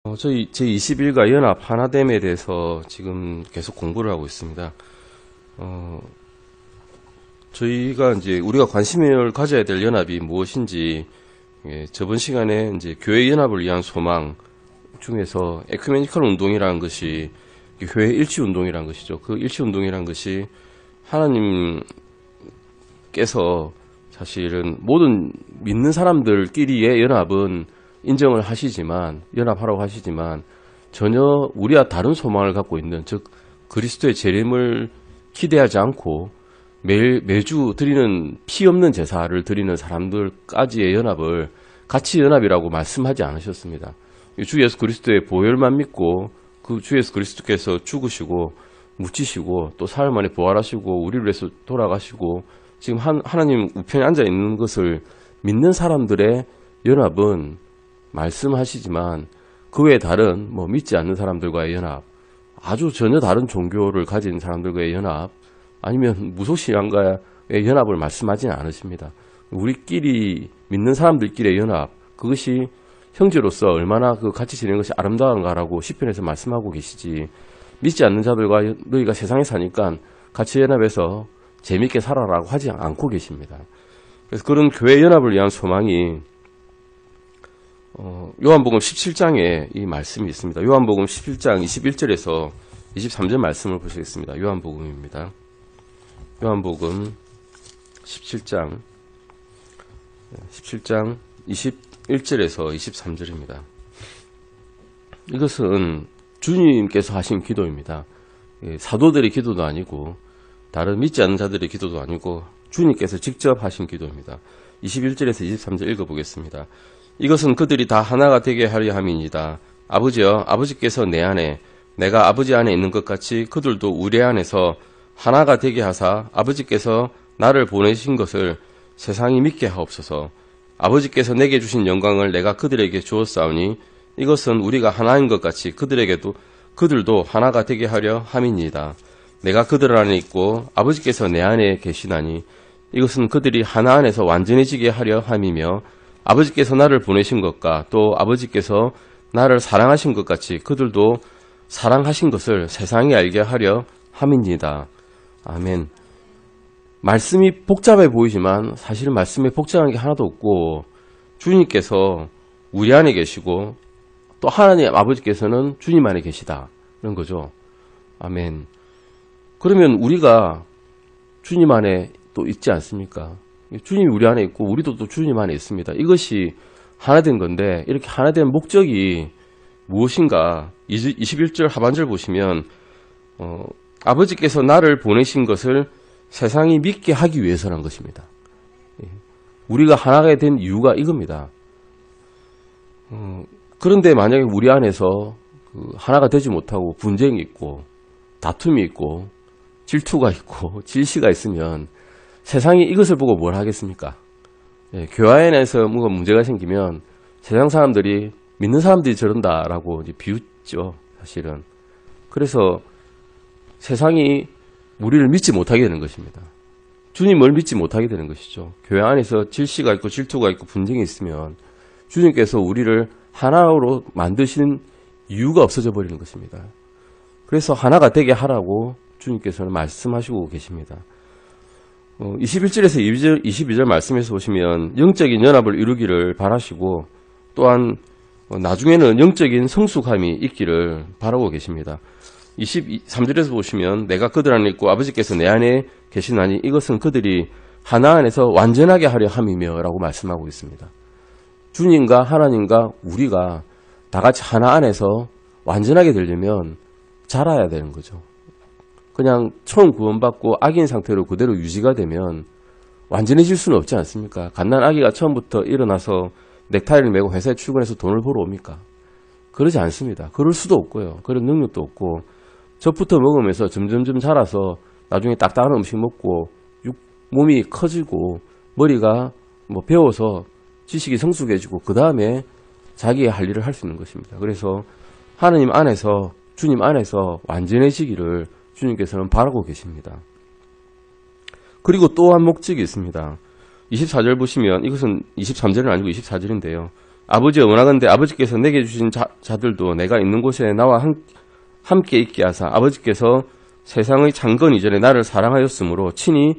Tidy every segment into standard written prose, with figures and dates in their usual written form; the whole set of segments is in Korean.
저희 제21가 연합 하나됨에 대해서 지금 계속 공부를 하고 있습니다. 저희가 이제 우리가 관심을 가져야 될 연합이 무엇인지, 저번 시간에 이제 교회 연합을 위한 소망 중에서 에큐메니컬 운동이라는 것이 교회 일치 운동이라는 것이죠. 그 일치 운동이라는 것이 하나님께서 사실은 모든 믿는 사람들끼리의 연합은 인정을 하시지만, 연합하라고 하시지만, 전혀 우리와 다른 소망을 갖고 있는, 즉, 그리스도의 재림을 기대하지 않고 매주 드리는 피 없는 제사를 드리는 사람들까지의 연합을 같이 연합이라고 말씀하지 않으셨습니다. 주 예수 그리스도의 보혈만 믿고 그 주 예수 그리스도께서 죽으시고 묻히시고 또 사흘 만에 부활하시고 우리를 위해서 돌아가시고 지금 하나님 우편에 앉아 있는 것을 믿는 사람들의 연합은 말씀하시지만 그 외에 다른 믿지 않는 사람들과의 연합, 아주 전혀 다른 종교를 가진 사람들과의 연합, 아니면 무속신앙과의 연합을 말씀하지는 않으십니다. 우리끼리 믿는 사람들끼리의 연합, 그것이 형제로서 얼마나 그 같이 지내는 것이 아름다운가라고 시편에서 말씀하고 계시지, 믿지 않는 자들과 너희가 세상에 사니까 같이 연합해서 재밌게 살아라고 하지 않고 계십니다. 그래서 그런 교회 연합을 위한 소망이 요한복음 17장에 이 말씀이 있습니다. 요한복음 17장 21절에서 23절 말씀을 보시겠습니다. 요한복음입니다. 요한복음 17장 21절에서 23절입니다. 이것은 주님께서 하신 기도입니다. 사도들의 기도도 아니고 다른 믿지 않는 자들의 기도도 아니고 주님께서 직접 하신 기도입니다. 21절에서 23절 읽어보겠습니다. 이것은 그들이 다 하나가 되게 하려 함이니이다. 아버지여, 아버지께서 내 안에, 내가 아버지 안에 있는 것 같이 그들도 우리 안에서 하나가 되게 하사 아버지께서 나를 보내신 것을 세상이 믿게 하옵소서. 아버지께서 내게 주신 영광을 내가 그들에게 주었사오니 이것은 우리가 하나인 것 같이 그들도 하나가 되게 하려 함이니이다. 내가 그들 안에 있고 아버지께서 내 안에 계시나니 이것은 그들이 하나 안에서 완전해지게 하려 함이며 아버지께서 나를 보내신 것과 또 아버지께서 나를 사랑하신 것 같이 그들도 사랑하신 것을 세상이 알게 하려 함이니이다. 아멘. 말씀이 복잡해 보이지만 사실은 말씀에 복잡한 게 하나도 없고 주님께서 우리 안에 계시고 또 하나님 아버지께서는 주님 안에 계시다. 그런 거죠. 아멘. 그러면 우리가 주님 안에 또 있지 않습니까? 주님이 우리 안에 있고 우리도 또 주님 안에 있습니다. 이것이 하나 된 건데 이렇게 하나 된 목적이 무엇인가? 21절 하반절 보시면 아버지께서 나를 보내신 것을 세상이 믿게 하기 위해서란 것입니다. 우리가 하나가 된 이유가 이겁니다. 그런데 만약에 우리 안에서 하나가 되지 못하고 분쟁이 있고 다툼이 있고 질투가 있고 질시가 있으면 세상이 이것을 보고 뭘 하겠습니까? 교회 안에서 뭔가 문제가 생기면 세상 사람들이 믿는 사람들이 저런다라고 이제 비웃죠, 사실은. 그래서 세상이 우리를 믿지 못하게 되는 것입니다. 주님을 믿지 못하게 되는 것이죠. 교회 안에서 질시가 있고 질투가 있고 분쟁이 있으면 주님께서 우리를 하나로 만드신 이유가 없어져 버리는 것입니다. 그래서 하나가 되게 하라고 주님께서는 말씀하시고 계십니다. 21절에서 22절 말씀에서 보시면 영적인 연합을 이루기를 바라시고 또한 나중에는 영적인 성숙함이 있기를 바라고 계십니다. 23절에서 보시면 내가 그들 안에 있고 아버지께서 내 안에 계시나니 이것은 그들이 하나 안에서 완전하게 하려 함이며 라고 말씀하고 있습니다. 주님과 하나님과 우리가 다 같이 하나 안에서 완전하게 되려면 자라야 되는 거죠. 그냥 처음 구원받고 아기인 상태로 그대로 유지가 되면 완전해질 수는 없지 않습니까? 갓난 아기가 처음부터 일어나서 넥타이를 메고 회사에 출근해서 돈을 벌어 옵니까? 그러지 않습니다. 그럴 수도 없고요. 그런 능력도 없고 젖부터 먹으면서 점점점 자라서 나중에 딱딱한 음식 먹고 몸이 커지고 머리가 배워서 지식이 성숙해지고 그 다음에 자기의 할 일을 할 수 있는 것입니다. 그래서 하나님 안에서 주님 안에서 완전해지기를 주님께서는 바라고 계십니다. 그리고 또 한 목적이 있습니다. 24절 보시면 이것은 23절은 아니고 24절인데요. 아버지여 원하건대 아버지께서 내게 주신 자들도 내가 있는 곳에 나와 함께 있게 하사 아버지께서 세상의 창건 이전에 나를 사랑하였으므로 친히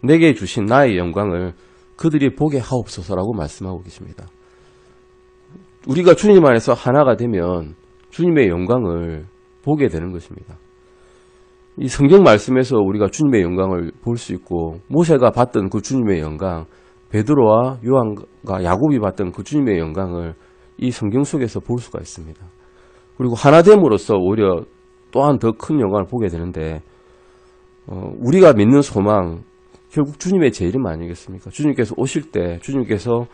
내게 주신 나의 영광을 그들이 보게 하옵소서라고 말씀하고 계십니다. 우리가 주님 안에서 하나가 되면 주님의 영광을 보게 되는 것입니다. 이 성경 말씀에서 우리가 주님의 영광을 볼 수 있고 모세가 봤던 그 주님의 영광, 베드로와 요한과 야곱이 봤던 그 주님의 영광을 이 성경 속에서 볼 수가 있습니다. 그리고 하나됨으로써 오히려 또한 더 큰 영광을 보게 되는데 우리가 믿는 소망 결국 주님의 재림 아니겠습니까? 주님께서 오실 때 주님께서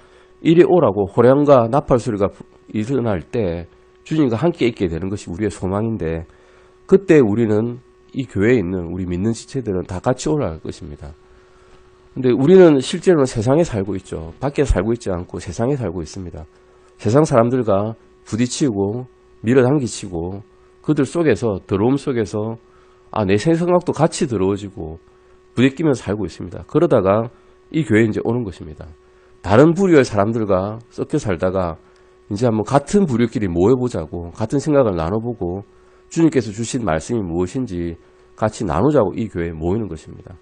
이리 오라고 호령과 나팔 소리가 일어날 때 주님과 함께 있게 되는 것이 우리의 소망인데 그때 우리는 이 교회에 있는 우리 믿는 지체들은 다 같이 올라갈 것입니다. 근데 우리는 실제로는 세상에 살고 있죠. 밖에 살고 있지 않고 세상에 살고 있습니다. 세상 사람들과 부딪히고 밀어당기치고 그들 속에서 더러움 속에서 내 생각도 같이 더러워지고 부딪히면서 살고 있습니다. 그러다가 이 교회에 이제 오는 것입니다. 다른 부류의 사람들과 섞여 살다가 이제 한번 같은 부류끼리 모여보자고 같은 생각을 나눠보고 주님께서 주신 말씀이 무엇인지 같이 나누자고 이 교회에 모이는 것입니다.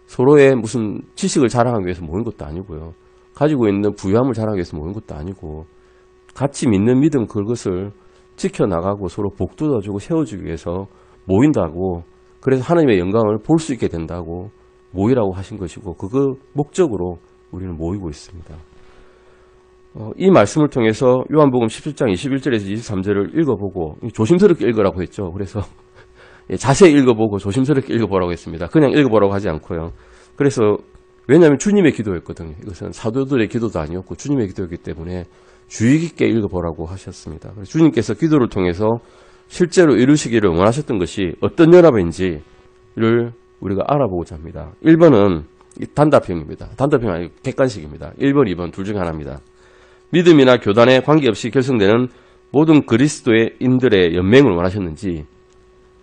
서로의 무슨 지식을 자랑하기 위해서 모인 것도 아니고요. 가지고 있는 부유함을 자랑하기 위해서 모인 것도 아니고 같이 믿는 믿음 그것을 지켜나가고 서로 복돋아주고 세워주기 위해서 모인다고 그래서 하나님의 영광을 볼 수 있게 된다고 모이라고 하신 것이고 그 목적으로 우리는 모이고 있습니다. 이 말씀을 통해서 요한복음 17장 21절에서 23절을 읽어보고 조심스럽게 읽으라고 했죠. 그래서 자세히 읽어보고 조심스럽게 읽어보라고 했습니다. 그냥 읽어보라고 하지 않고요. 그래서 왜냐하면 주님의 기도였거든요. 이것은 사도들의 기도도 아니었고 주님의 기도였기 때문에 주의 깊게 읽어보라고 하셨습니다. 주님께서 기도를 통해서 실제로 이루시기를 원하셨던 것이 어떤 연합인지를 우리가 알아보고자 합니다. 1번은 단답형입니다. 단답형 아니고 객관식입니다. 1번, 2번 둘 중에 하나입니다. 믿음이나 교단에 관계없이 결성되는 모든 그리스도인들의 연맹을 원하셨는지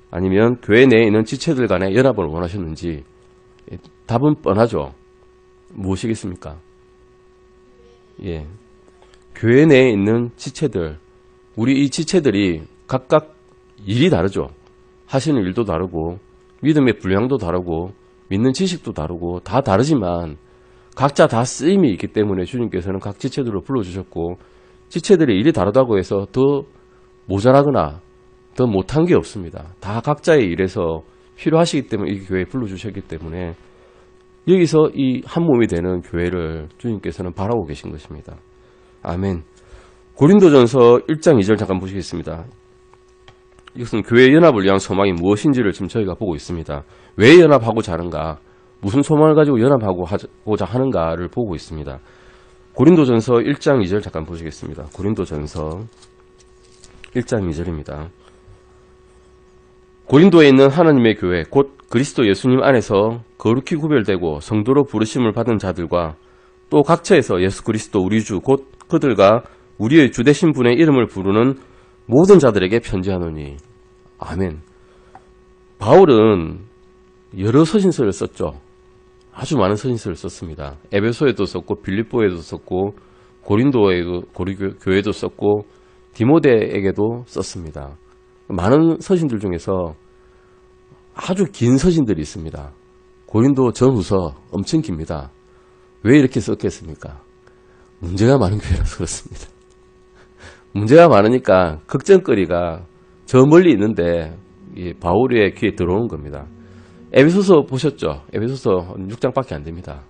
아니면 교회 내에 있는 지체들 간의 연합을 원하셨는지 답은 뻔하죠. 무엇이겠습니까? 예, 교회 내에 있는 지체들, 우리 이 지체들이 각각 일이 다르죠. 하시는 일도 다르고 믿음의 분량도 다르고 믿는 지식도 다르고 다 다르지만 각자 다 쓰임이 있기 때문에 주님께서는 각 지체들을 불러주셨고 지체들의 일이 다르다고 해서 더 모자라거나 더 못한 게 없습니다. 다 각자의 일에서 필요하시기 때문에 이 교회에 불러주셨기 때문에 여기서 이 한 몸이 되는 교회를 주님께서는 바라고 계신 것입니다. 아멘. 고린도전서 1장 2절 잠깐 보시겠습니다. 이것은 교회 연합을 위한 소망이 무엇인지를 지금 저희가 보고 있습니다. 왜 연합하고자 하는가? 무슨 소망을 가지고 연합하고자 하는가를 보고 있습니다. 고린도전서 1장 2절 잠깐 보시겠습니다. 고린도전서 1장 2절입니다. 고린도에 있는 하나님의 교회 곧 그리스도 예수님 안에서 거룩히 구별되고 성도로 부르심을 받은 자들과 또 각처에서 예수 그리스도 우리 주 곧 그들과 우리의 주 되신 분의 이름을 부르는 모든 자들에게 편지하노니. 아멘. 바울은 여러 서신서를 썼죠. 아주 많은 서신서를 썼습니다. 에베소에도 썼고 빌립보에도 썼고 고린도교회도 썼고 디모데에게도 썼습니다. 많은 서신들 중에서 아주 긴 서신들이 있습니다. 고린도 전후서 엄청 깁니다. 왜 이렇게 썼겠습니까? 문제가 많은 교회라서 그렇습니다. 문제가 많으니까 걱정거리가 저 멀리 있는데 바울의 귀에 들어오는 겁니다. 에베소서 보셨죠? 에베소서 6장밖에 안 됩니다.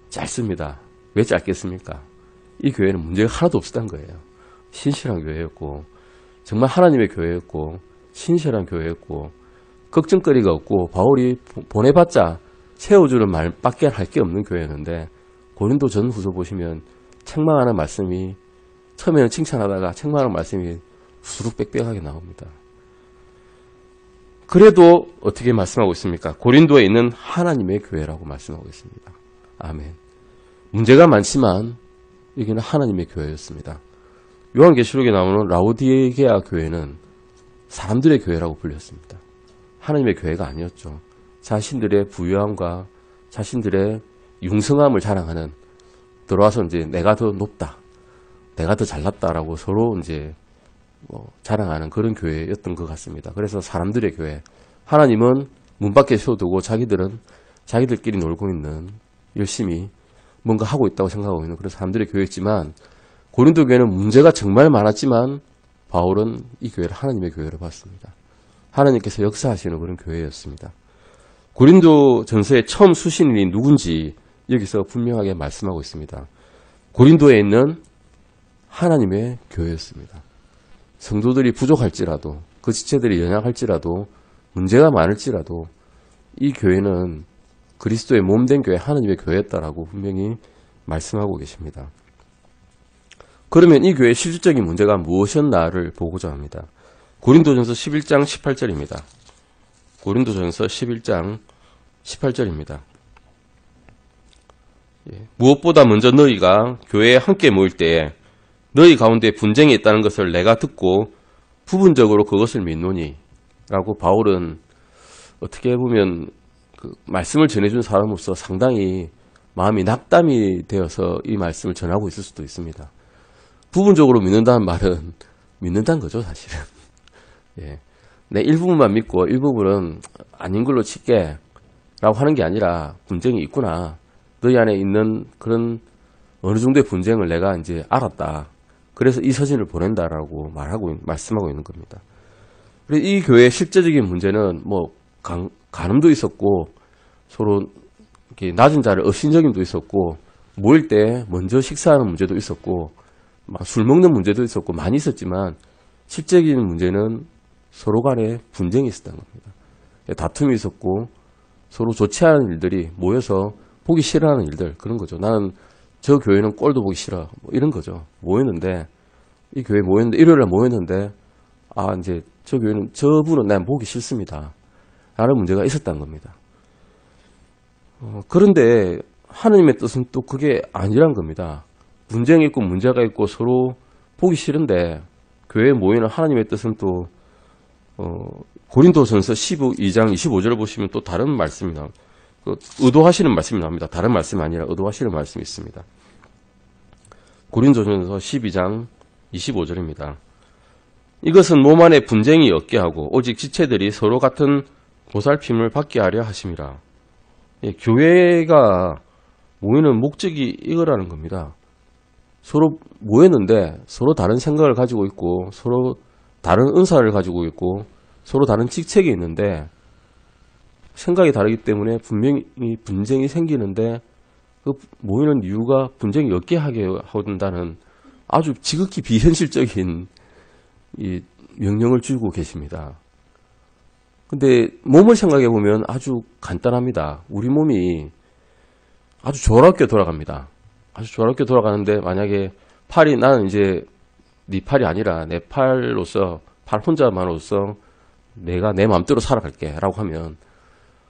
짧습니다. 왜 짧겠습니까? 이 교회는 문제가 하나도 없었던 거예요. 신실한 교회였고 정말 하나님의 교회였고 신실한 교회였고 걱정거리가 없고 바울이 보내봤자 세워주는 말밖에 할 게 없는 교회였는데 고린도 전후서 보시면 책망하는 말씀이 처음에는 칭찬하다가 책망하는 말씀이 수룩 빽빽하게 나옵니다. 그래도 어떻게 말씀하고 있습니까? 고린도에 있는 하나님의 교회라고 말씀하고 있습니다. 아멘. 문제가 많지만 여기는 하나님의 교회였습니다. 요한계시록에 나오는 라오디게아 교회는 사람들의 교회라고 불렸습니다. 하나님의 교회가 아니었죠. 자신들의 부유함과 자신들의 융성함을 자랑하는 들어와서 이제 내가 더 높다. 내가 더 잘났다라고 서로 이제 자랑하는 그런 교회였던 것 같습니다. 그래서 사람들의 교회, 하나님은 문 밖에 세워두고 자기들은 자기들끼리 놀고 있는, 열심히 뭔가 하고 있다고 생각하고 있는 그런 사람들의 교회였지만, 고린도 교회는 문제가 정말 많았지만 바울은 이 교회를 하나님의 교회로 봤습니다. 하나님께서 역사하시는 그런 교회였습니다. 고린도 전서의 처음 수신인이 누군지 여기서 분명하게 말씀하고 있습니다. 고린도에 있는 하나님의 교회였습니다. 성도들이 부족할지라도, 그 지체들이 연약할지라도, 문제가 많을지라도 이 교회는 그리스도의 몸된 교회, 하나님의 교회였다라고 분명히 말씀하고 계십니다. 그러면 이 교회의 실질적인 문제가 무엇이었나를 보고자 합니다. 고린도전서 11장 18절입니다. 고린도전서 11장 18절입니다. 무엇보다 먼저 너희가 교회에 함께 모일 때에 너희 가운데 분쟁이 있다는 것을 내가 듣고 부분적으로 그것을 믿노니 라고 바울은 어떻게 보면 그 말씀을 전해준 사람으로서 상당히 마음이 낙담이 되어서 이 말씀을 전하고 있을 수도 있습니다. 부분적으로 믿는다는 말은 믿는다는 거죠, 사실은. 예. 내 일부분만 믿고 일부분은 아닌 걸로 칠게 라고 하는 게 아니라 분쟁이 있구나. 너희 안에 있는 그런 어느 정도의 분쟁을 내가 이제 알았다. 그래서 이 서신을 보낸다라고 말씀하고 있는 겁니다. 그래서 이 교회의 실제적인 문제는 간음도 있었고, 서로 이렇게 낮은 자를 업신적임도 있었고, 모일 때 먼저 식사하는 문제도 있었고, 술 먹는 문제도 있었고, 많이 있었지만, 실제적인 문제는 서로 간에 분쟁이 있었던 겁니다. 다툼이 있었고, 서로 좋지 않은 일들이 모여서 보기 싫어하는 일들, 그런 거죠. 나는 저 교회는 꼴도 보기 싫어. 이런 거죠. 모였는데, 이 교회에 모였는데, 일요일에 모였는데, 이제 저 교회는 저분은 난 보기 싫습니다. 라는 문제가 있었던 겁니다. 그런데 하나님의 뜻은 또 그게 아니란 겁니다. 분쟁이 있고 문제가 있고 서로 보기 싫은데 교회에 모이는 하나님의 뜻은 또 고린도전서 12장 25절을 보시면 또 다른 말씀이 나옵니다. 의도하시는 말씀이 나옵니다. 다른 말씀이 아니라 의도하시는 말씀이 있습니다. 고린도전서 12장 25절입니다. 이것은 몸 안에 분쟁이 없게 하고 오직 지체들이 서로 같은 보살핌을 받게 하려 하심이라. 교회가 모이는 목적이 이거라는 겁니다. 서로 모였는데 서로 다른 생각을 가지고 있고 서로 다른 은사를 가지고 있고 서로 다른 직책이 있는데 생각이 다르기 때문에 분명히 분쟁이 생기는데 그 모이는 이유가 분쟁이 없게 하게 한다는 아주 지극히 비현실적인 이 명령을 주고 계십니다. 근데 몸을 생각해 보면 아주 간단합니다. 우리 몸이 아주 조화롭게 돌아갑니다. 아주 조화롭게 돌아가는데 만약에 팔이 나는 이제 네 팔이 아니라 내 팔로서 팔 혼자만으로서 내가 내 마음대로 살아갈게 라고 하면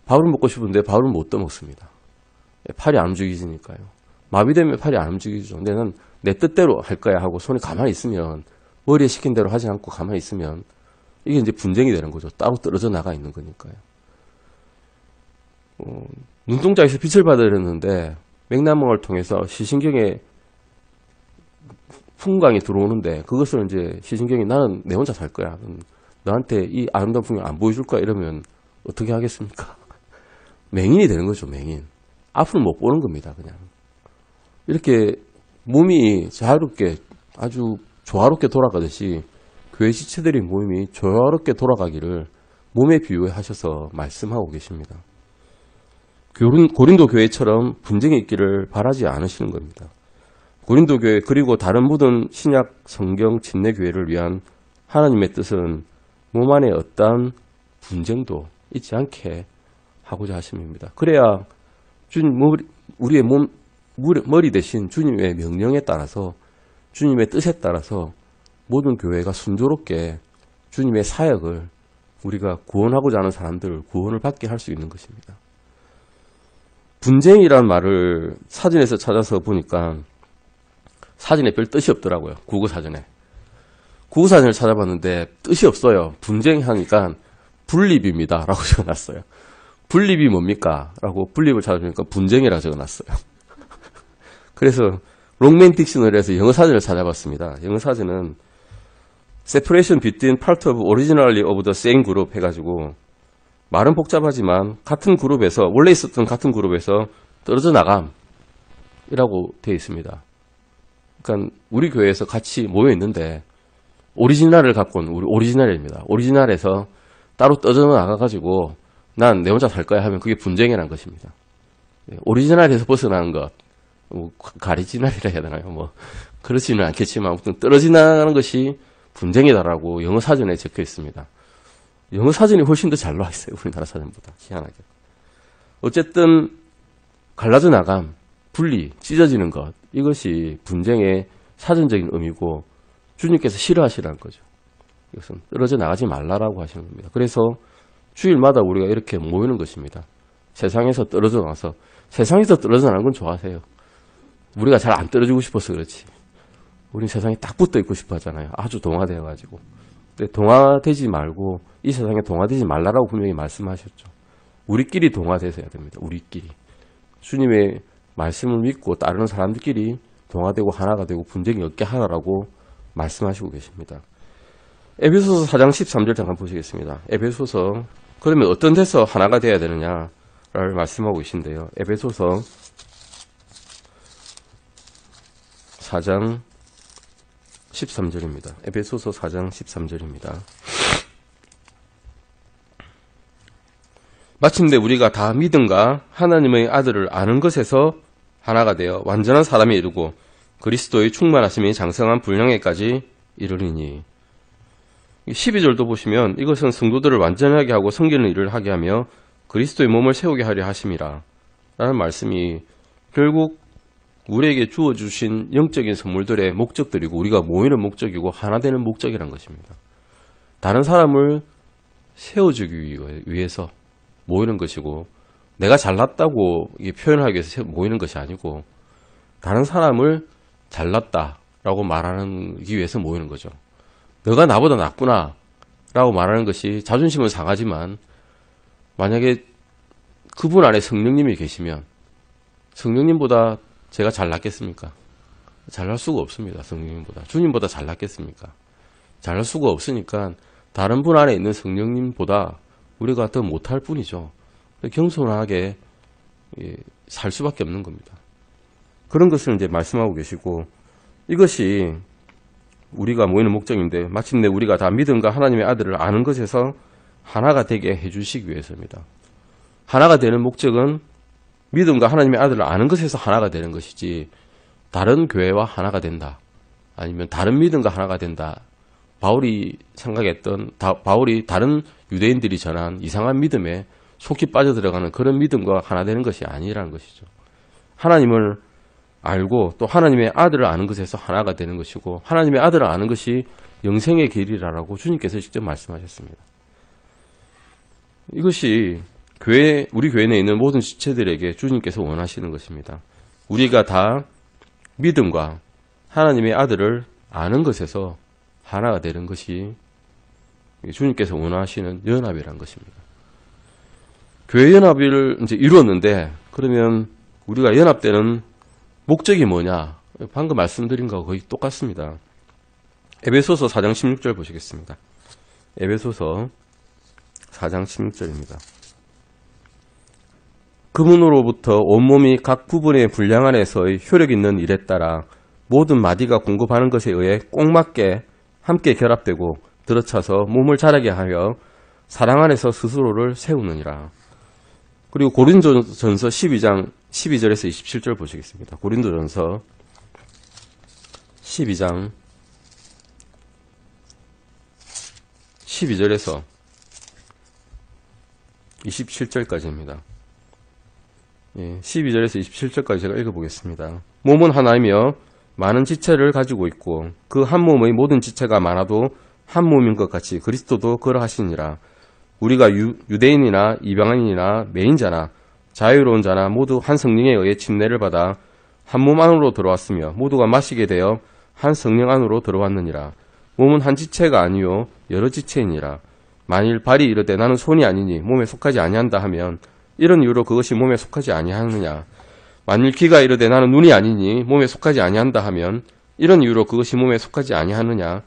밥을 먹고 싶은데 밥을 못 떠먹습니다. 팔이 안 움직이지니까요. 마비되면 팔이 안 움직이죠. 근데 난 내 뜻대로 할 거야 하고 손이 가만히 있으면 머리에 시킨 대로 하지 않고 가만히 있으면 이게 이제 분쟁이 되는 거죠. 따로 떨어져 나가 있는 거니까요. 눈동자에서 빛을 받으려는데 맥나멍을 통해서 시신경에 풍광이 들어오는데 그것을 이제 시신경이 나는 내 혼자 살 거야. 너한테 이 아름다운 풍경 안 보여줄 거야 이러면 어떻게 하겠습니까? 맹인이 되는 거죠. 맹인. 앞을 못 보는 겁니다. 그냥. 이렇게 몸이 자유롭게 아주 조화롭게 돌아가듯이 교회 지체들의 모임이 조화롭게 돌아가기를 몸에 비유하셔서 말씀하고 계십니다. 고린도 교회처럼 분쟁이 있기를 바라지 않으시는 겁니다. 고린도 교회 그리고 다른 모든 신약 성경 침례 교회를 위한 하나님의 뜻은 몸 안에 어떠한 분쟁도 있지 않게 하고자 하심입니다. 그래야 주님 우리의 머리 대신 주님의 명령에 따라서 주님의 뜻에 따라서 모든 교회가 순조롭게 주님의 사역을 우리가 구원하고자 하는 사람들을 구원을 받게 할 수 있는 것입니다. 분쟁이라는 말을 사전에서 찾아서 보니까 사전에 별 뜻이 없더라고요. 국어사전에. 국어사전을 찾아봤는데 뜻이 없어요. 분쟁하니까 분립입니다. 라고 적어놨어요. 분립이 뭡니까? 라고 분립을 찾아보니까 분쟁이라고 적어놨어요. 그래서 롱맨 딕셔너리에서 영어 사전을 찾아봤습니다. 영어 사전은 separation between part of originally of the same group 해가지고 말은 복잡하지만 같은 그룹에서 원래 있었던 같은 그룹에서 떨어져 나감이라고 되어 있습니다. 그러니까 우리 교회에서 같이 모여 있는데 오리지널을 갖고 온 우리 오리지널입니다. 오리지널에서 따로 떨어져 나가가지고 난 내 혼자 살 거야 하면 그게 분쟁이라는 것입니다. 오리지널에서 벗어나는 것, 뭐 가리지널이라 해야 되나요? 뭐 그렇지는 않겠지만 아무튼 떨어지나가는 것이 분쟁이다라고 영어 사전에 적혀 있습니다. 영어 사전이 훨씬 더 잘 나와 있어요. 우리나라 사전보다. 희한하게. 어쨌든 갈라져 나감, 분리, 찢어지는 것, 이것이 분쟁의 사전적인 의미고 주님께서 싫어하시라는 거죠. 이것은 떨어져 나가지 말라라고 하시는 겁니다. 그래서 주일마다 우리가 이렇게 모이는 것입니다. 세상에서 떨어져 나와서, 세상에서 떨어져 나가는 건 좋아하세요. 우리가 잘 안 떨어지고 싶어서 그렇지. 우린 세상에 딱 붙어 있고 싶어 하잖아요. 아주 동화되어가지고. 근데 동화되지 말고 이 세상에 동화되지 말라라고 분명히 말씀하셨죠. 우리끼리 동화돼서 해야 됩니다. 우리끼리. 주님의 말씀을 믿고 따르는 사람들끼리 동화되고 하나가 되고 분쟁이 없게 하라라고 말씀하시고 계십니다. 에베소서 4장 13절 잠깐 보시겠습니다. 에베소서, 그러면 어떤 데서 하나가 되어야 되느냐를 말씀하고 계신데요. 에베소서 4장 13절입니다. 에베소서 4장 13절입니다. 마침내 우리가 다 믿음과 하나님의 아들을 아는 것에서 하나가 되어 완전한 사람에 이르고 그리스도의 충만하심이 장성한 분량에까지 이르리니. 12절도 보시면 이것은 성도들을 완전하게 하고 섬기는 일을 하게 하며 그리스도의 몸을 세우게 하려 하심이라 라는 말씀이 결국 우리에게 주어주신 영적인 선물들의 목적들이고 우리가 모이는 목적이고 하나 되는 목적이란 것입니다. 다른 사람을 세워주기 위해서 모이는 것이고 내가 잘났다고 표현하기 위해서 모이는 것이 아니고 다른 사람을 잘났다라고 말하기 위해서 모이는 거죠. 너가 나보다 낫구나 라고 말하는 것이 자존심은 상하지만 만약에 그분 안에 성령님이 계시면 성령님보다 제가 잘났겠습니까? 잘날 수가 없습니다. 성령님보다. 주님보다 잘났겠습니까? 잘날 수가 없으니까 다른 분 안에 있는 성령님보다 우리가 더 못할 뿐이죠. 겸손하게 살 수밖에 없는 겁니다. 그런 것을 이제 말씀하고 계시고 이것이 우리가 모이는 목적인데 마침내 우리가 다 믿음과 하나님의 아들을 아는 것에서 하나가 되게 해주시기 위해서입니다. 하나가 되는 목적은 믿음과 하나님의 아들을 아는 것에서 하나가 되는 것이지 다른 교회와 하나가 된다. 아니면 다른 믿음과 하나가 된다. 바울이 생각했던 바울이 다른 유대인들이 전한 이상한 믿음에 속히 빠져들어가는 그런 믿음과 하나 되는 것이 아니라는 것이죠. 하나님을 알고 또 하나님의 아들을 아는 것에서 하나가 되는 것이고 하나님의 아들을 아는 것이 영생의 길이라고 주님께서 직접 말씀하셨습니다. 이것이 우리 교회 내에 있는 모든 지체들에게 주님께서 원하시는 것입니다. 우리가 다 믿음과 하나님의 아들을 아는 것에서 하나가 되는 것이 주님께서 원하시는 연합이라는 것입니다. 교회 연합을 이제 이루었는데 그러면 우리가 연합되는 목적이 뭐냐? 방금 말씀드린 거하고 거의 똑같습니다. 에베소서 4장 16절 보시겠습니다. 에베소서 4장 16절입니다. 그분으로부터 온몸이 각 부분의 분량 안에서의 효력 있는 일에 따라 모든 마디가 공급하는 것에 의해 꼭 맞게 함께 결합되고 들어차서 몸을 자라게 하여 사랑 안에서 스스로를 세우느니라. 그리고 고린도전서 12장 12절에서 27절 보시겠습니다. 고린도전서 12장 12절에서 27절까지입니다. 12절에서 27절까지 제가 읽어보겠습니다. 몸은 하나이며 많은 지체를 가지고 있고 그 한 몸의 모든 지체가 많아도 한 몸인 것 같이 그리스도도 그러하시니라. 우리가 유대인이나 이방인이나 매인자나 자유로운 자나 모두 한 성령에 의해 침례를 받아 한 몸 안으로 들어왔으며 모두가 마시게 되어 한 성령 안으로 들어왔느니라. 몸은 한 지체가 아니요 여러 지체이니라. 만일 발이 이르되 나는 손이 아니니 몸에 속하지 아니한다 하면 이런 이유로 그것이 몸에 속하지 아니하느냐. 만일 귀가 이르되 나는 눈이 아니니 몸에 속하지 아니한다 하면 이런 이유로 그것이 몸에 속하지 아니하느냐.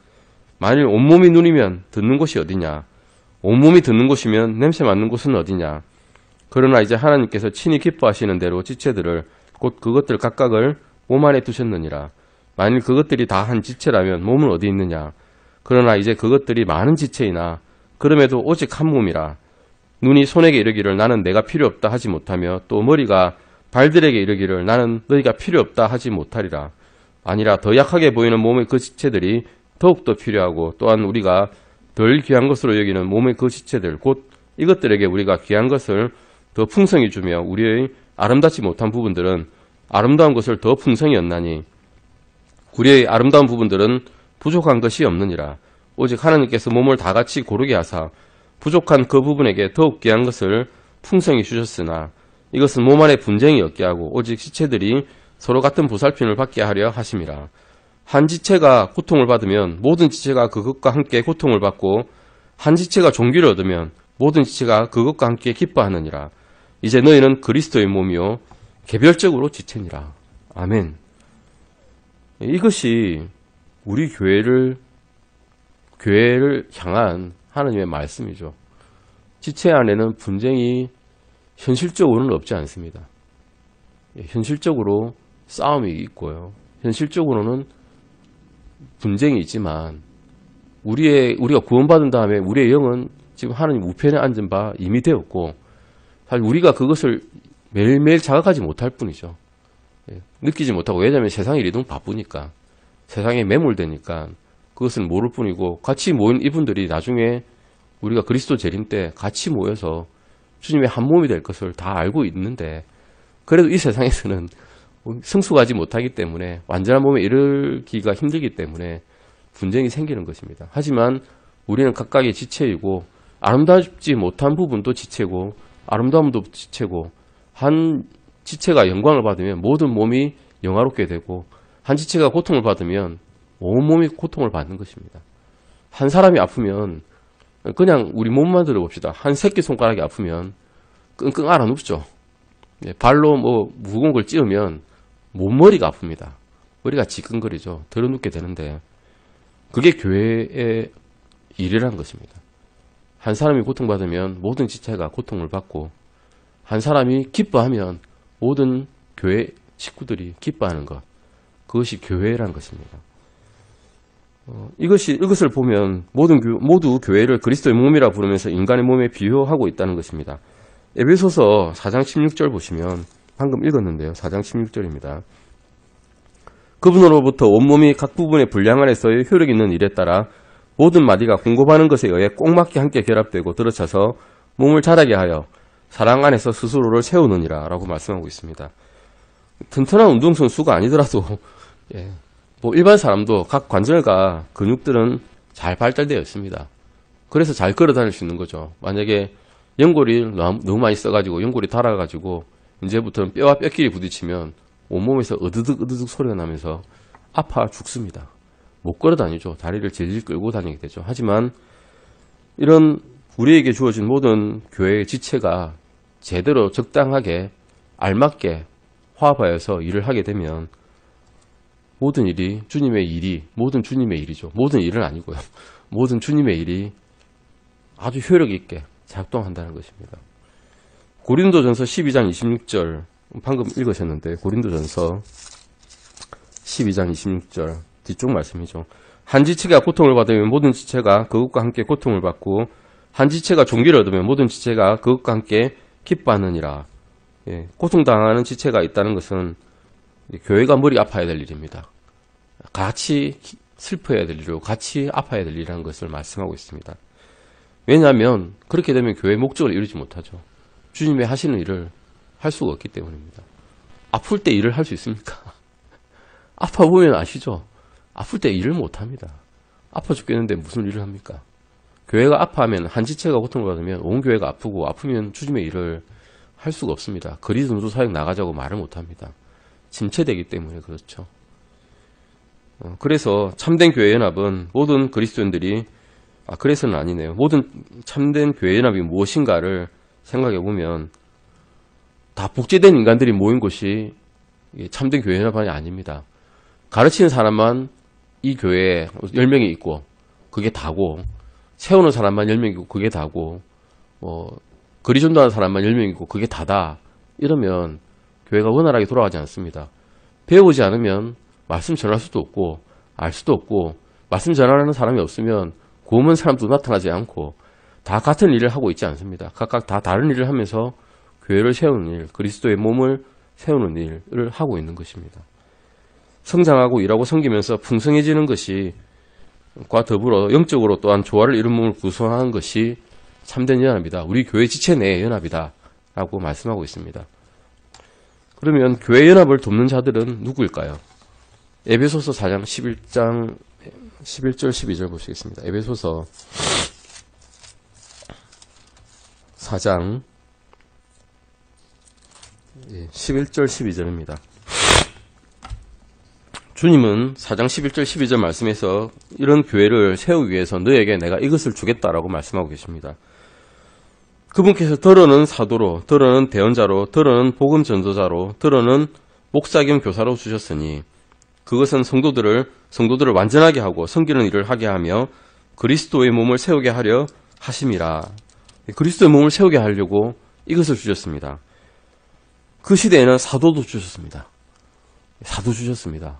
만일 온몸이 눈이면 듣는 곳이 어디냐. 온몸이 듣는 곳이면 냄새 맡는 곳은 어디냐. 그러나 이제 하나님께서 친히 기뻐하시는 대로 지체들을 곧 그것들 각각을 몸 안에 두셨느니라. 만일 그것들이 다 한 지체라면 몸은 어디 있느냐. 그러나 이제 그것들이 많은 지체이나 그럼에도 오직 한 몸이라. 눈이 손에게 이르기를 나는 내가 필요 없다 하지 못하며 또 머리가 발들에게 이르기를 나는 너희가 필요 없다 하지 못하리라. 아니라 더 약하게 보이는 몸의 그 지체들이 더욱더 필요하고 또한 우리가 덜 귀한 것으로 여기는 몸의 그 지체들 곧 이것들에게 우리가 귀한 것을 더 풍성히 주며 우리의 아름답지 못한 부분들은 아름다운 것을 더 풍성히 얻나니 우리의 아름다운 부분들은 부족한 것이 없느니라. 오직 하나님께서 몸을 다 같이 고르게 하사 부족한 그 부분에게 더욱 귀한 것을 풍성히 주셨으나 이것은 몸 안에 분쟁이 없게 하고 오직 지체들이 서로 같은 보살핌을 받게 하려 하심이라. 한 지체가 고통을 받으면 모든 지체가 그것과 함께 고통을 받고 한 지체가 종기를 얻으면 모든 지체가 그것과 함께 기뻐하느니라. 이제 너희는 그리스도의 몸이요 개별적으로 지체니라. 아멘. 이것이 우리 교회를 향한 하나님의 말씀이죠. 지체 안에는 분쟁이 현실적으로는 없지 않습니다. 현실적으로 싸움이 있고요. 현실적으로는 분쟁이 있지만 우리가 구원받은 다음에 우리의 영은 지금 하나님 우편에 앉은 바 이미 되었고 사실 우리가 그것을 매일매일 자각하지 못할 뿐이죠. 느끼지 못하고 왜냐하면 세상에 일이 너무 바쁘니까 세상에 매몰되니까 그것을 모를 뿐이고 같이 모인 이분들이 나중에 우리가 그리스도 재림 때 같이 모여서 주님의 한 몸이 될 것을 다 알고 있는데 그래도 이 세상에서는 성숙하지 못하기 때문에 완전한 몸에 이르기가 힘들기 때문에 분쟁이 생기는 것입니다. 하지만 우리는 각각의 지체이고 아름답지 못한 부분도 지체고 아름다움도 지체고 한 지체가 영광을 받으면 모든 몸이 영화롭게 되고 한 지체가 고통을 받으면 온 몸이 고통을 받는 것입니다. 한 사람이 아프면 그냥 우리 몸만 들어봅시다. 한 새끼손가락이 아프면 끙끙 앓아 눕죠. 발로 무거운 걸 찧으면 몸머리가 아픕니다. 머리가 지끈거리죠. 들어눕게 되는데 그게 교회의 일이라는 것입니다. 한 사람이 고통받으면 모든 지체가 고통을 받고 한 사람이 기뻐하면 모든 교회 식구들이 기뻐하는 것. 그것이 교회라는 것입니다. 이것을 보면 모두 교회를 그리스도의 몸이라 부르면서 인간의 몸에 비유하고 있다는 것입니다. 에베소서 4장 16절 보시면 방금 읽었는데요. 4장 16절입니다. 그분으로부터 온몸이 각 부분의 분량 안에서의 효력 있는 일에 따라 모든 마디가 공급하는 것에 의해 꼭 맞게 함께 결합되고 들어차서 몸을 자라게 하여 사랑 안에서 스스로를 세우느니라 라고 말씀하고 있습니다. 튼튼한 운동선수가 아니더라도 일반 사람도 각 관절과 근육들은 잘 발달되어 있습니다. 그래서 잘 걸어 다닐 수 있는 거죠. 만약에 연골이 너무 많이 써가지고 연골이 닳아가지고 이제부터는 뼈와 뼈끼리 부딪히면 온몸에서 으드득 소리가 나면서 아파 죽습니다. 못 걸어 다니죠. 다리를 질질 끌고 다니게 되죠. 하지만 이런 우리에게 주어진 모든 교회의 지체가 제대로 적당하게 알맞게 화합하여서 일을 하게 되면 모든 일이 모든 주님의 일이죠. 모든 일은 아니고요. 모든 주님의 일이 아주 효력 있게 작동한다는 것입니다. 고린도전서 12장 26절 방금 읽으셨는데 고린도전서 12장 26절 뒤쪽 말씀이죠. 한 지체가 고통을 받으면 모든 지체가 그것과 함께 고통을 받고 한 지체가 종기를 얻으면 모든 지체가 그것과 함께 기뻐하느니라. 고통당하는 지체가 있다는 것은 교회가 머리 아파야 될 일입니다. 같이 슬퍼야 될 일이고 같이 아파야 될 일이라는 것을 말씀하고 있습니다. 왜냐하면 그렇게 되면 교회의 목적을 이루지 못하죠. 주님의 하시는 일을 할 수가 없기 때문입니다. 아플 때 일을 할 수 있습니까? 아파 보면 아시죠? 아플 때 일을 못합니다. 아파 죽겠는데 무슨 일을 합니까? 교회가 아파하면 한 지체가 고통을 받으면 온 교회가 아프고 아프면 주님의 일을 할 수가 없습니다. 그리스도 사역 나가자고 말을 못합니다. 침체되기 때문에 그렇죠. 그래서 참된 교회 연합은 모든 그리스도인들이 그래서는 아니네요. 모든 참된 교회 연합이 무엇인가를 생각해 보면 다 복제된 인간들이 모인 곳이 이게 참된 교회 연합원이 아닙니다. 가르치는 사람만 이 교회에 10명이 있고 그게 다고, 세우는 사람만 10명이 있고 그게 다고, 거리 전도하는 사람만 10명이 있고 그게 다다, 이러면 교회가 원활하게 돌아가지 않습니다. 배우지 않으면 말씀 전할 수도 없고 알 수도 없고, 말씀 전하는 사람이 없으면 고문 사람도 나타나지 않고, 다 같은 일을 하고 있지 않습니다. 각각 다 다른 일을 하면서 교회를 세우는 일, 그리스도의 몸을 세우는 일을 하고 있는 것입니다. 성장하고 일하고 섬기면서 풍성해지는 것이 과 더불어 영적으로 또한 조화를 이룬 몸을 구성하는 것이 참된 연합이다. 우리 교회 지체 내의 연합이다 라고 말씀하고 있습니다. 그러면 교회 연합을 돕는 자들은 누구일까요? 에베소서 4장 11절 12절 보시겠습니다. 에베소서 4장 11절 12절입니다. 주님은 4장 11절 12절 말씀에서 이런 교회를 세우기 위해서 너에게 내가 이것을 주겠다라고 말씀하고 계십니다. 그분께서 더러는 사도로, 더러는 대언자로, 더러는 복음 전도자로, 더러는 목사 겸 교사로 주셨으니 그것은 성도들을 완전하게 하고 섬기는 일을 하게 하며 그리스도의 몸을 세우게 하려 하심이라. 그리스도의 몸을 세우게 하려고 이것을 주셨습니다. 그 시대에는 사도도 주셨습니다. 사도 주셨습니다.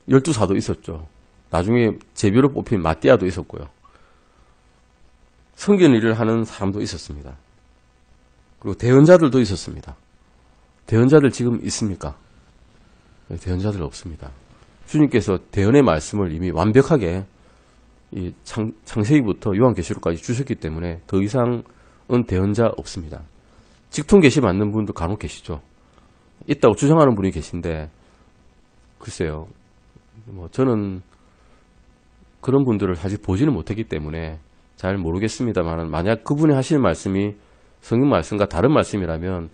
12사도 있었죠. 나중에 제비로 뽑힌 마띠아도 있었고요. 섬기는 일을 하는 사람도 있었습니다. 그리고 대언자들도 있었습니다. 대언자들 지금 있습니까? 대언자들 없습니다. 주님께서 대언의 말씀을 이미 완벽하게 이 창세기부터 요한계시록까지 주셨기 때문에 더 이상은 대언자 없습니다. 직통 계시 맞는 분도 간혹 계시죠. 있다고 주장하는 분이 계신데, 글쎄요, 저는 그런 분들을 사실 보지는 못했기 때문에 잘 모르겠습니다만, 만약 그분이 하시는 말씀이 성경 말씀과 다른 말씀이라면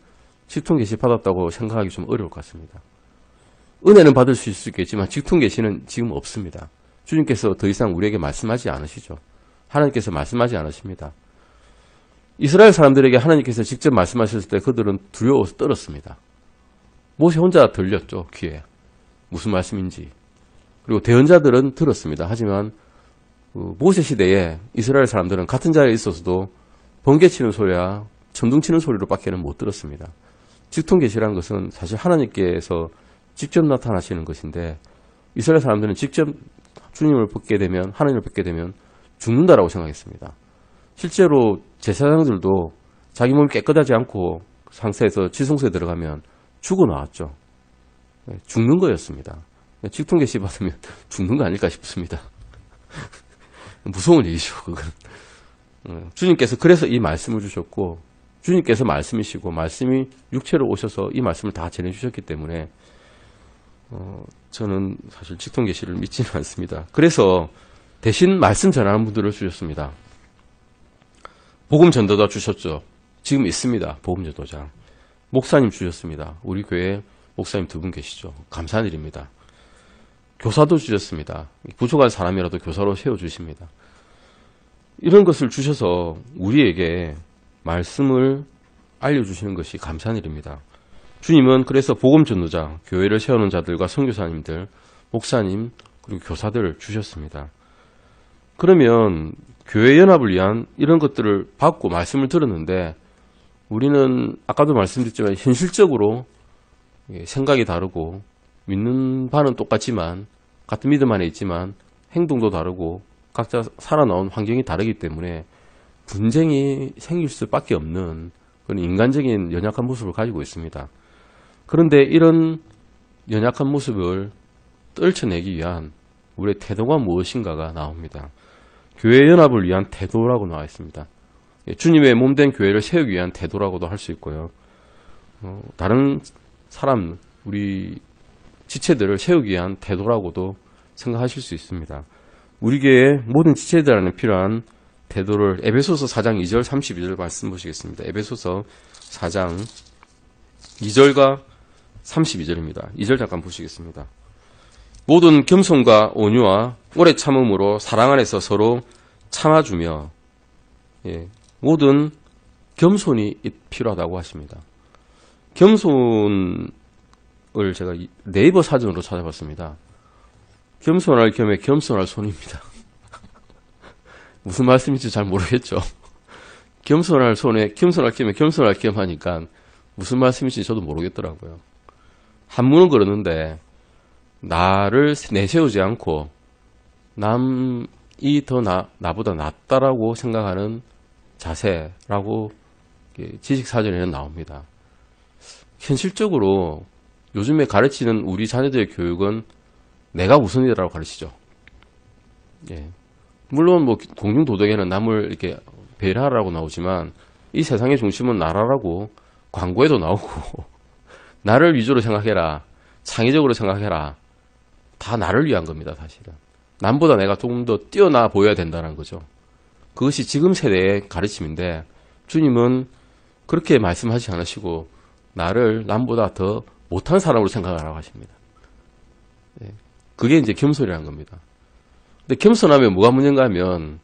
직통 계시 받았다고 생각하기 좀 어려울 것 같습니다. 은혜는 받을 수 있겠지만 직통 계시는 지금 없습니다. 주님께서 더 이상 우리에게 말씀하지 않으시죠. 하나님께서 말씀하지 않으십니다. 이스라엘 사람들에게 하나님께서 직접 말씀하셨을 때 그들은 두려워서 떨었습니다. 모세 혼자 들렸죠, 귀에. 무슨 말씀인지. 그리고 대언자들은 들었습니다. 하지만 모세 시대에 이스라엘 사람들은 같은 자리에 있어서도 번개치는 소리야 천둥 치는 소리로 밖에는 못 들었습니다. 직통계시라는 것은 사실 하나님께서 직접 나타나시는 것인데, 이스라엘 사람들은 직접 주님을 뵙게 되면, 하나님을 뵙게 되면 죽는다라고 생각했습니다. 실제로 제사장들도 자기 몸이 깨끗하지 않고 상태에서 지성소에 들어가면 죽어 나왔죠. 죽는 거였습니다. 직통계시 받으면 죽는 거 아닐까 싶습니다. 무서운 일이죠, 그건. 주님께서 그래서 이 말씀을 주셨고, 주님께서 말씀이시고 말씀이 육체로 오셔서 이 말씀을 다 전해주셨기 때문에 저는 사실 직통계시를 믿지는 않습니다. 그래서 대신 말씀 전하는 분들을 주셨습니다. 복음 전도자 주셨죠. 지금 있습니다. 복음 전도자. 목사님 주셨습니다. 우리 교회에 목사님 2분 계시죠. 감사한 일입니다. 교사도 주셨습니다. 부족한 사람이라도 교사로 세워주십니다. 이런 것을 주셔서 우리에게 말씀을 알려주시는 것이 감사한 일입니다. 주님은 그래서 복음 전도자, 교회를 세우는 자들과 선교사님들, 목사님, 그리고 교사들을 주셨습니다. 그러면 교회 연합을 위한 이런 것들을 받고 말씀을 들었는데, 우리는 아까도 말씀드렸지만 현실적으로 생각이 다르고 믿는 바는 똑같지만, 같은 믿음 안에 있지만 행동도 다르고 각자 살아나온 환경이 다르기 때문에 분쟁이 생길 수밖에 없는 그런 인간적인 연약한 모습을 가지고 있습니다. 그런데 이런 연약한 모습을 떨쳐내기 위한 우리의 태도가 무엇인가가 나옵니다. 교회 연합을 위한 태도라고 나와 있습니다. 주님의 몸된 교회를 세우기 위한 태도라고도 할 수 있고요. 다른 사람, 우리 지체들을 세우기 위한 태도라고도 생각하실 수 있습니다. 우리 교회의 모든 지체들한테 필요한 태도를 에베소서 4장 2절 32절 말씀 보시겠습니다. 에베소서 4장 2절과 32절입니다. 2절 잠깐 보시겠습니다. 모든 겸손과 온유와 오래 참음으로 사랑 안에서 서로 참아주며, 모든 겸손이 필요하다고 하십니다. 겸손, 제가 네이버 사전으로 찾아봤습니다. 겸손할 겸에 겸손할 손입니다. 무슨 말씀인지 잘 모르겠죠. 겸손할 손에 겸손할 겸에 겸손할 겸 하니까 무슨 말씀인지 저도 모르겠더라고요. 한문은 그러는데 나를 내세우지 않고 남이 더 나보다 낫다라고 생각하는 자세라고 지식사전에는 나옵니다. 현실적으로 요즘에 가르치는 우리 자녀들의 교육은 내가 우선이라고 가르치죠. 예. 물론 뭐 공중도덕에는 남을 이렇게 배려하라고 나오지만 이 세상의 중심은 나라라고 광고에도 나오고 나를 위주로 생각해라, 창의적으로 생각해라, 다 나를 위한 겁니다. 사실은 남보다 내가 조금 더 뛰어나 보여야 된다는 거죠. 그것이 지금 세대의 가르침인데 주님은 그렇게 말씀하지 않으시고 나를 남보다 더 못한 사람으로 생각하라고 하십니다. 그게 이제 겸손이라는 겁니다. 근데 겸손하면 뭐가 문제인가 하면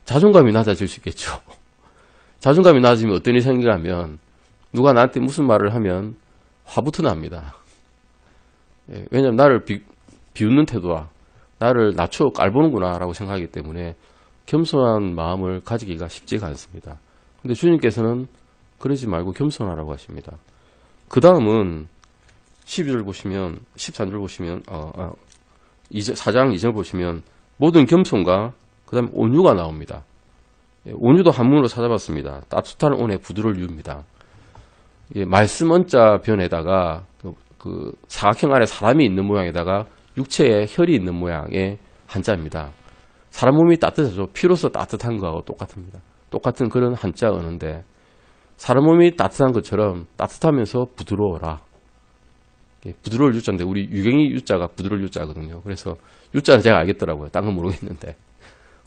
자존감이 낮아질 수 있겠죠. 자존감이 낮아지면 어떤 일이 생기냐면 누가 나한테 무슨 말을 하면 화부터 납니다. 왜냐하면 나를 비웃는 태도와 나를 낮춰 깔보는구나 라고 생각하기 때문에 겸손한 마음을 가지기가 쉽지가 않습니다. 근데 주님께서는 그러지 말고 겸손하라고 하십니다. 그 다음은 12절 보시면 13절 보시면 4장 2절 보시면 모든 겸손과 그 다음에 온유가 나옵니다. 온유도 한문으로 찾아봤습니다. 따뜻한 온에 부드러울 유입니다. 말씀 언자 변에다가 그 사각형 안에 사람이 있는 모양에다가 육체에 혈이 있는 모양의 한자입니다. 사람 몸이 따뜻하죠. 피로서 따뜻한 거하고 똑같습니다. 똑같은 그런 한자 언어인데 사람 몸이 따뜻한 것처럼 따뜻하면서 부드러워라. 부드러울 유자인데 우리 유경이 유자가 부드러울 유자거든요. 그래서 유자는 제가 알겠더라고요. 딴 건 모르겠는데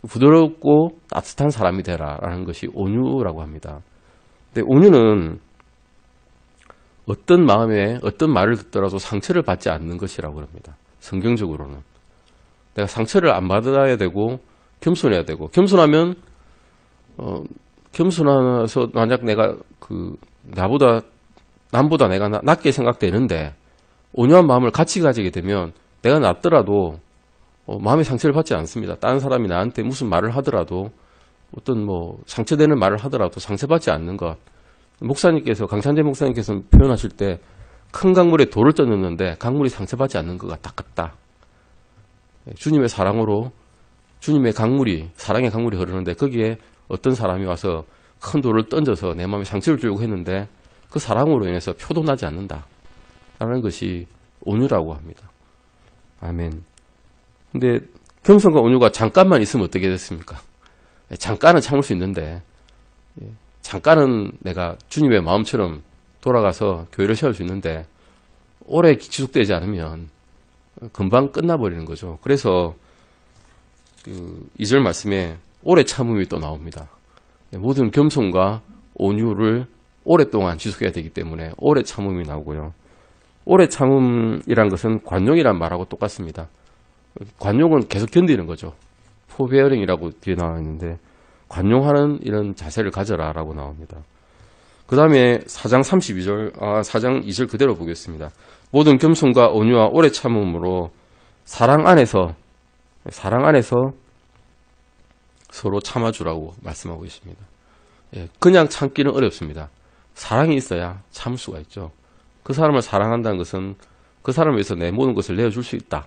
부드럽고 따뜻한 사람이 되라라는 것이 온유라고 합니다. 근데 온유는 어떤 마음에 어떤 말을 듣더라도 상처를 받지 않는 것이라고 합니다. 성경적으로는 내가 상처를 안 받아야 되고 겸손해야 되고 겸손하면 겸손해서 만약 내가 남보다 내가 낮게 생각되는데 온유한 마음을 같이 가지게 되면 내가 낮더라도 마음의 상처를 받지 않습니다. 다른 사람이 나한테 무슨 말을 하더라도 어떤 상처되는 말을 하더라도 상처받지 않는 것. 목사님께서 강찬재 목사님께서 표현하실 때 큰 강물에 돌을 떠넣는데 강물이 상처받지 않는 것 같다. 주님의 사랑으로 주님의 강물이 사랑의 강물이 흐르는데 거기에 어떤 사람이 와서 큰 돌을 던져서 내 마음에 상처를 주려고 했는데 그 사랑으로 인해서 표도나지 않는다. 라는 것이 온유라고 합니다. 아멘. 근데 겸손과 온유가 잠깐만 있으면 어떻게 됐습니까? 잠깐은 참을 수 있는데 잠깐은 내가 주님의 마음처럼 돌아가서 교회를 세울 수 있는데 오래 지속되지 않으면 금방 끝나버리는 거죠. 그래서 2절 말씀에 오래 참음이 또 나옵니다. 모든 겸손과 온유를 오랫동안 지속해야 되기 때문에 오래 참음이 나오고요. 오래 참음이란 것은 관용이란 말하고 똑같습니다. 관용은 계속 견디는 거죠. 포베어링이라고 뒤에 나와 있는데 관용하는 이런 자세를 가져라 라고 나옵니다. 그 다음에 4장 2절 그대로 보겠습니다. 모든 겸손과 온유와 오래 참음으로 사랑 안에서 서로 참아주라고 말씀하고 있습니다. 그냥 참기는 어렵습니다. 사랑이 있어야 참을 수가 있죠. 그 사람을 사랑한다는 것은 그 사람을 위해서 내 모든 것을 내어줄 수 있다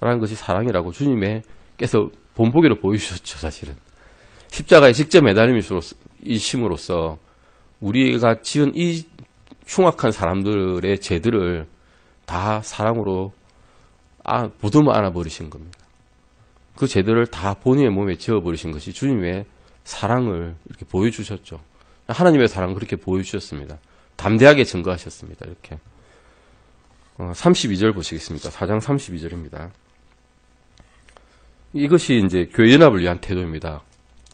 라는 것이 사랑이라고 주님께서 본보기로 보여주셨죠. 사실은 십자가에 직접 매달림이심으로써 우리가 지은 이 흉악한 사람들의 죄들을 다 사랑으로 보듬어 안아버리신 겁니다. 그 죄들을 다 본인의 몸에 지어버리신 것이 주님의 사랑을 이렇게 보여주셨죠. 하나님의 사랑을 그렇게 보여주셨습니다. 담대하게 증거하셨습니다. 이렇게 32절 보시겠습니다. 4장 32절입니다. 이것이 이제 교회 연합을 위한 태도입니다.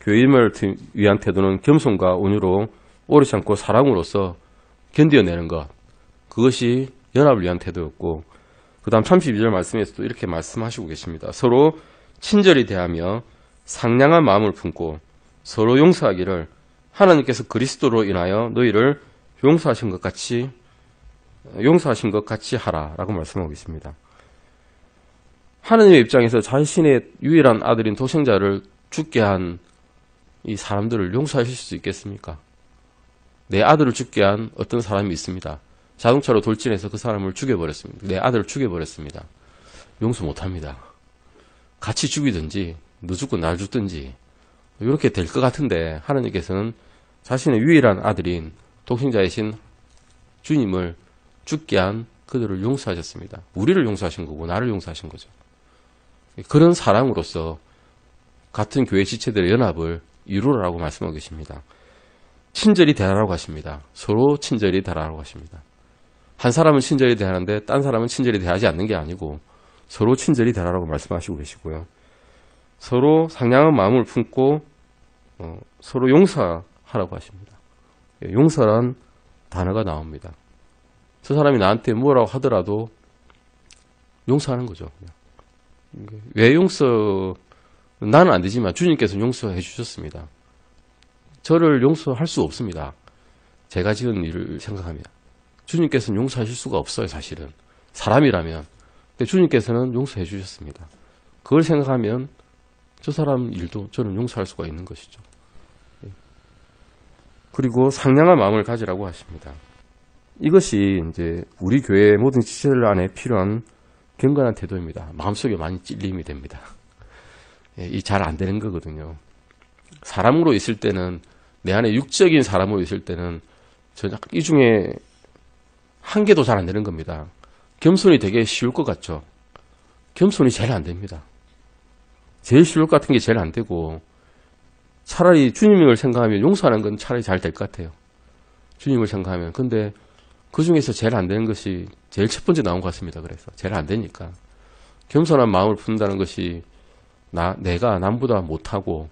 교회 연합을 위한 태도는 겸손과 온유로 오래 참고 사랑으로서 견뎌내는 것. 그것이 연합을 위한 태도였고 그 다음 32절 말씀에서도 이렇게 말씀하시고 계십니다. 서로 친절히 대하며 상냥한 마음을 품고 서로 용서하기를 하나님께서 그리스도로 인하여 너희를 용서하신 것 같이 용서하신 것 같이 하라라고 말씀하고 있습니다. 하느님의 입장에서 자신의 유일한 아들인 독생자를 죽게 한 이 사람들을 용서하실 수 있겠습니까? 내 아들을 죽게 한 어떤 사람이 있습니다. 자동차로 돌진해서 그 사람을 죽여버렸습니다. 내 아들을 죽여버렸습니다. 용서 못합니다. 같이 죽이든지 너 죽고 날 죽든지 이렇게 될 것 같은데 하느님께서는 자신의 유일한 아들인 독생자이신 주님을 죽게 한 그들을 용서하셨습니다. 우리를 용서하신 거고 나를 용서하신 거죠. 그런 사랑으로서 같은 교회 지체들의 연합을 이루라고 말씀하고 계십니다. 친절히 대하라고 하십니다. 서로 친절히 대하라고 하십니다. 한 사람은 친절히 대하는데 딴 사람은 친절히 대하지 않는 게 아니고 서로 친절히 대하라고 말씀하시고 계시고요. 서로 상냥한 마음을 품고 서로 용서하라고 하십니다. 용서란 단어가 나옵니다. 저 사람이 나한테 뭐라고 하더라도 용서하는 거죠. 왜 용서? 나는 안 되지만 주님께서는 용서해 주셨습니다. 저를 용서할 수 없습니다. 제가 지은 일을 생각하면. 주님께서는 용서하실 수가 없어요, 사실은. 사람이라면. 근데 주님께서는 용서해 주셨습니다. 그걸 생각하면 저 사람 일도 저는 용서할 수가 있는 것이죠. 그리고 상냥한 마음을 가지라고 하십니다. 이것이 이제 우리 교회 모든 지체들 안에 필요한 경건한 태도입니다. 마음속에 많이 찔림이 됩니다. 이 잘 안 되는 거거든요. 사람으로 있을 때는 내 안에 육적인 사람으로 있을 때는 이 중에 한 개도 잘 안 되는 겁니다. 겸손이 되게 쉬울 것 같죠. 겸손이 제일 안 됩니다. 제일 쉬울 것 같은 게 제일 안 되고 차라리 주님을 생각하면 용서하는 건 차라리 잘 될 것 같아요. 주님을 생각하면. 근데 그 중에서 제일 안 되는 것이 제일 첫 번째 나온 것 같습니다. 그래서 제일 안 되니까 겸손한 마음을 품는다는 것이 내가 남보다 못하고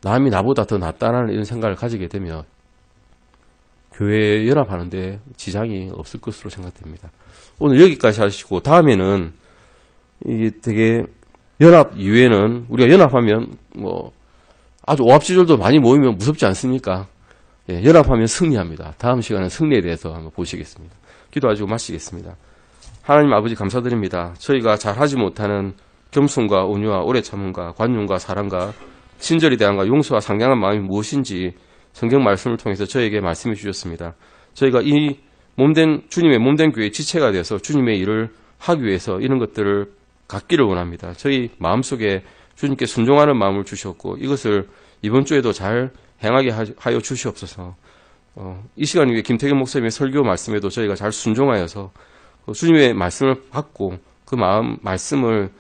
남이 나보다 더 낫다는 이런 생각을 가지게 되면 교회 연합하는데 지장이 없을 것으로 생각됩니다. 오늘 여기까지 하시고 다음에는 이게 되게 연합 이후에는 우리가 연합하면 아주 오합지졸도 많이 모이면 무섭지 않습니까? 연합하면 승리합니다. 다음 시간은 승리에 대해서 한번 보시겠습니다. 기도하시고 마치겠습니다. 하나님 아버지 감사드립니다. 저희가 잘하지 못하는 겸손과 온유와 오래 참음과 관용과 사랑과 친절히 대함과 용서와 상냥한 마음이 무엇인지 성경 말씀을 통해서 저에게 말씀해 주셨습니다. 저희가 이 주님의 몸된 교회의 지체가 되어서 주님의 일을 하기 위해서 이런 것들을 갖기를 원합니다. 저희 마음속에 주님께 순종하는 마음을 주셨고 이것을 이번 주에도 잘 행하게 하여 주시옵소서. 이 시간 위에 김태경 목사님의 설교 말씀에도 저희가 잘 순종하여서 주님의 말씀을 받고 그 말씀을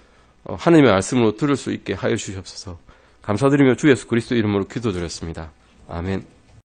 하나님의 말씀으로 들을 수 있게 하여 주시옵소서. 감사드리며 주 예수 그리스도 이름으로 기도드렸습니다. 아멘.